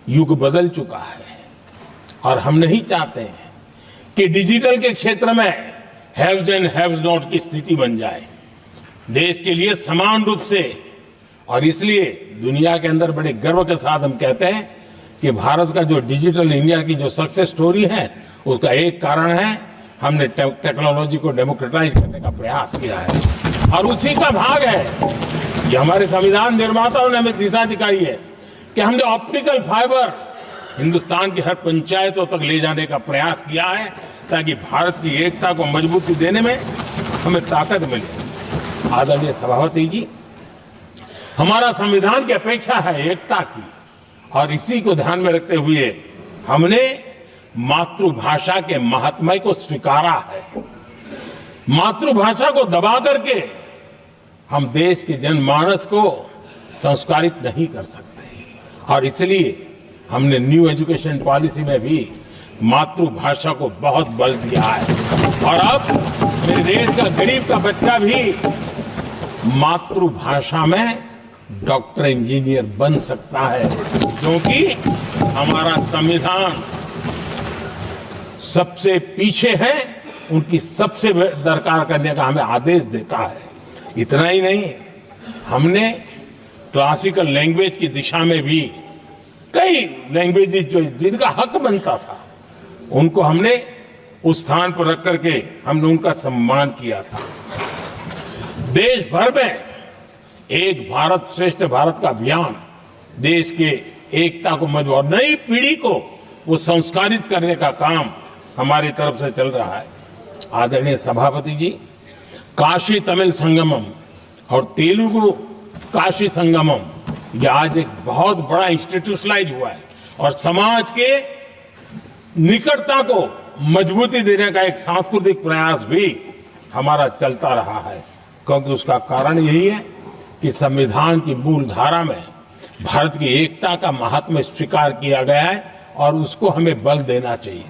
युग बदल चुका है और हम नहीं चाहते हैं कि डिजिटल के क्षेत्र में हैव्स एंड हैव्स नॉट की स्थिति बन जाए। देश के लिए समान रूप से, और इसलिए दुनिया के अंदर बड़े गर्व के साथ हम कहते हैं कि भारत का जो डिजिटल इंडिया की जो सक्सेस स्टोरी है उसका एक कारण है हमने टेक्नोलॉजी को डेमोक्रेटाइज करने का प्रयास किया है और उसी का भाग है ये हमारे संविधान निर्माताओं ने हमें दिशा दिखाई है कि हमने ऑप्टिकल फाइबर हिंदुस्तान की हर पंचायतों तक ले जाने का प्रयास किया है ताकि भारत की एकता को मजबूती देने में हमें ताकत मिले। आदरणीय सभापति जी, हमारा संविधान की अपेक्षा है एकता की और इसी को ध्यान में रखते हुए हमने मातृभाषा के महात्म्य को स्वीकारा है। मातृभाषा को दबा करके हम देश के जनमानस को संस्कारित नहीं कर सकते और इसलिए हमने न्यू एजुकेशन पॉलिसी में भी मातृभाषा को बहुत बल दिया है और अब मेरे देश का गरीब का बच्चा भी मातृभाषा में डॉक्टर इंजीनियर बन सकता है क्योंकि हमारा संविधान सबसे पीछे है, उनकी सबसे दरकार करने का हमें आदेश देता है। इतना ही नहीं, हमने क्लासिकल लैंग्वेज की दिशा में भी कई लैंग्वेजेस जो जिनका हक बनता था उनको हमने उस स्थान पर रख करके हमने उनका सम्मान किया था। देश भर में एक भारत श्रेष्ठ भारत का अभियान देश के एकता को मजबूत और नई पीढ़ी को वो संस्कारित करने का काम हमारी तरफ से चल रहा है। आदरणीय सभापति जी, काशी तमिल संगमम और तेलुगु काशी संगमम ये आज एक बहुत बड़ा इंस्टीट्यूशनलाइज हुआ है और समाज के निकटता को मजबूती देने का एक सांस्कृतिक प्रयास भी हमारा चलता रहा है क्योंकि उसका कारण यही है कि संविधान की मूल धारा में भारत की एकता का महात्म्य स्वीकार किया गया है और उसको हमें बल देना चाहिए।